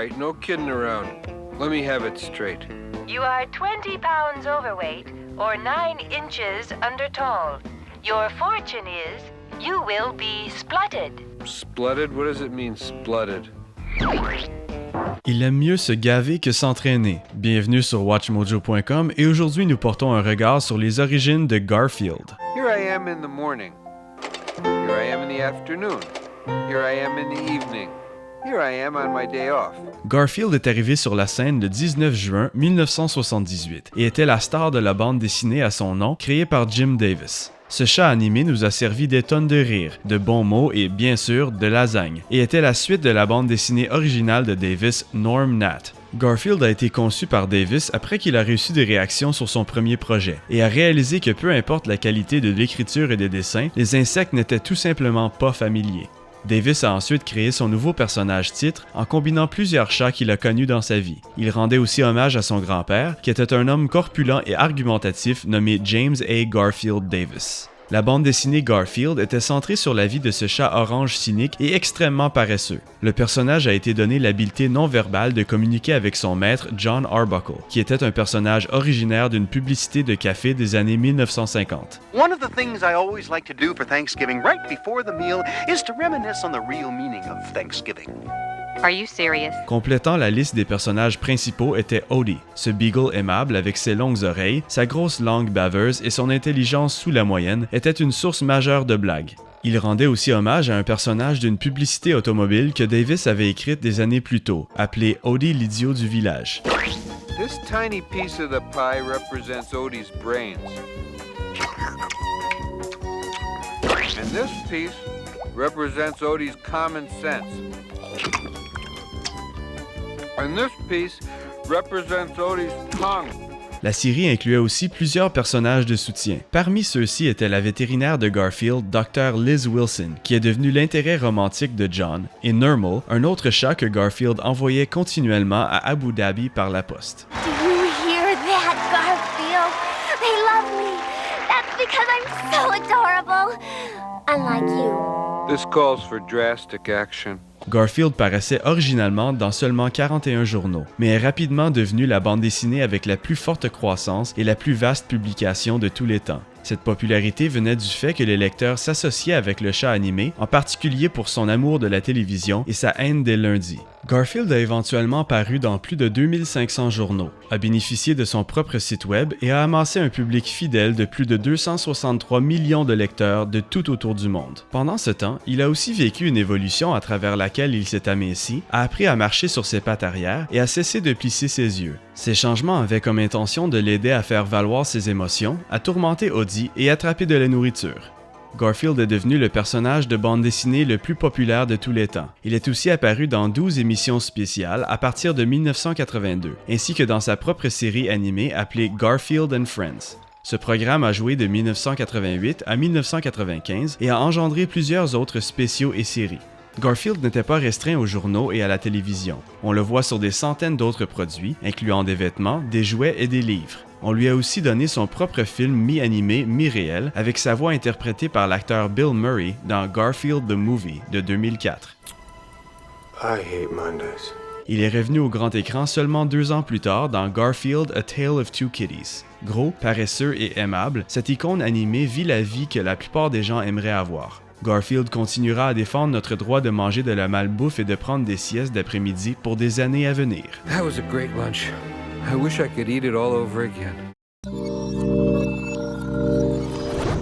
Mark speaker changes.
Speaker 1: right, no kidding around. Let me have it straight.
Speaker 2: You are 20 pounds overweight or 9 inches under tall. Your fortune is you will be splutted.
Speaker 1: Splutted? What does it mean, splutted?
Speaker 3: Il aime mieux se gaver que s'entraîner. Bienvenue sur WatchMojo.com et aujourd'hui nous portons un regard sur les origines de Garfield.
Speaker 1: Here I am in the morning. Here I am in the afternoon. Here I am in the evening. Here I am on my day off.
Speaker 3: Garfield est arrivé sur la scène le 19 juin 1978 et était la star de la bande dessinée à son nom, créée par Jim Davis. Ce chat animé nous a servi des tonnes de rires, de bons mots et bien sûr de lasagne, et était la suite de la bande dessinée originale de Davis, Norm Nat. Garfield a été conçu par Davis après qu'il a reçu des réactions sur son premier projet, et a réalisé que peu importe la qualité de l'écriture et des dessins, les insectes n'étaient tout simplement pas familiers. Davis a ensuite créé son nouveau personnage titre en combinant plusieurs chats qu'il a connus dans sa vie. Il rendait aussi hommage à son grand-père, qui était un homme corpulent et argumentatif nommé James A. Garfield Davis. La bande dessinée Garfield était centrée sur la vie de ce chat orange cynique et extrêmement paresseux. Le personnage a été donné l'habileté non-verbale de communiquer avec son maître John Arbuckle, qui était un personnage originaire d'une publicité de café des années 1950.
Speaker 4: One of the things I always like to do for Thanksgiving right before the meal is to reminisce on the real meaning of Thanksgiving.
Speaker 2: Are you serious?
Speaker 3: Complétant la liste des personnages principaux était Odie, ce beagle aimable avec ses longues oreilles, sa grosse langue baveuse et son intelligence sous la moyenne était une source majeure de blagues. Il rendait aussi hommage à un personnage d'une publicité automobile que Davis avait écrite des années plus tôt, appelé Odie l'idiot du village.
Speaker 1: This tiny piece of the pie represents Odie's brains. And this piece represents Odie's common sense. And this piece represents Odie's tongue.
Speaker 3: La série incluait aussi plusieurs personnages de soutien. Parmi ceux-ci était la vétérinaire de Garfield, Dr. Liz Wilson, qui est devenue l'intérêt romantique de John, et Nermal, un autre chat que Garfield envoyait continuellement à Abu Dhabi par la poste.
Speaker 5: Do you hear that, Garfield? They love me. That's because I'm so adorable. Unlike you.
Speaker 1: This calls for drastic action.
Speaker 3: Garfield paraissait originalement dans seulement 41 journaux, mais est rapidement devenu la bande dessinée avec la plus forte croissance et la plus vaste publication de tous les temps. Cette popularité venait du fait que les lecteurs s'associaient avec le chat animé, en particulier pour son amour de la télévision et sa haine des lundis. Garfield a éventuellement paru dans plus de 2500 journaux, a bénéficié de son propre site web et a amassé un public fidèle de plus de 263 millions de lecteurs de tout autour du monde. Pendant ce temps, il a aussi vécu une évolution à travers laquelle il s'est aminci, a appris à marcher sur ses pattes arrière et a cessé de plisser ses yeux. Ces changements avaient comme intention de l'aider à faire valoir ses émotions, à tourmenter Odie et attraper de la nourriture. Garfield est devenu le personnage de bande dessinée le plus populaire de tous les temps. Il est aussi apparu dans 12 émissions spéciales à partir de 1982, ainsi que dans sa propre série animée appelée Garfield and Friends. Ce programme a joué de 1988 à 1995 et a engendré plusieurs autres spéciaux et séries. Garfield n'était pas restreint aux journaux et à la télévision. On le voit sur des centaines d'autres produits, incluant des vêtements, des jouets et des livres. On lui a aussi donné son propre film mi-animé, mi-réel, avec sa voix interprétée par l'acteur Bill Murray dans Garfield the Movie de 2004.
Speaker 6: I hate Mondays.
Speaker 3: Il est revenu au grand écran seulement 2 ans plus tard dans Garfield A Tale of Two Kitties. Gros, paresseux et aimable, cette icône animée vit la vie que la plupart des gens aimeraient avoir. Garfield continuera à défendre notre droit de manger de la malbouffe et de prendre des siestes d'après-midi pour des années à venir.
Speaker 1: That was a great lunch. I wish I could eat it all over again.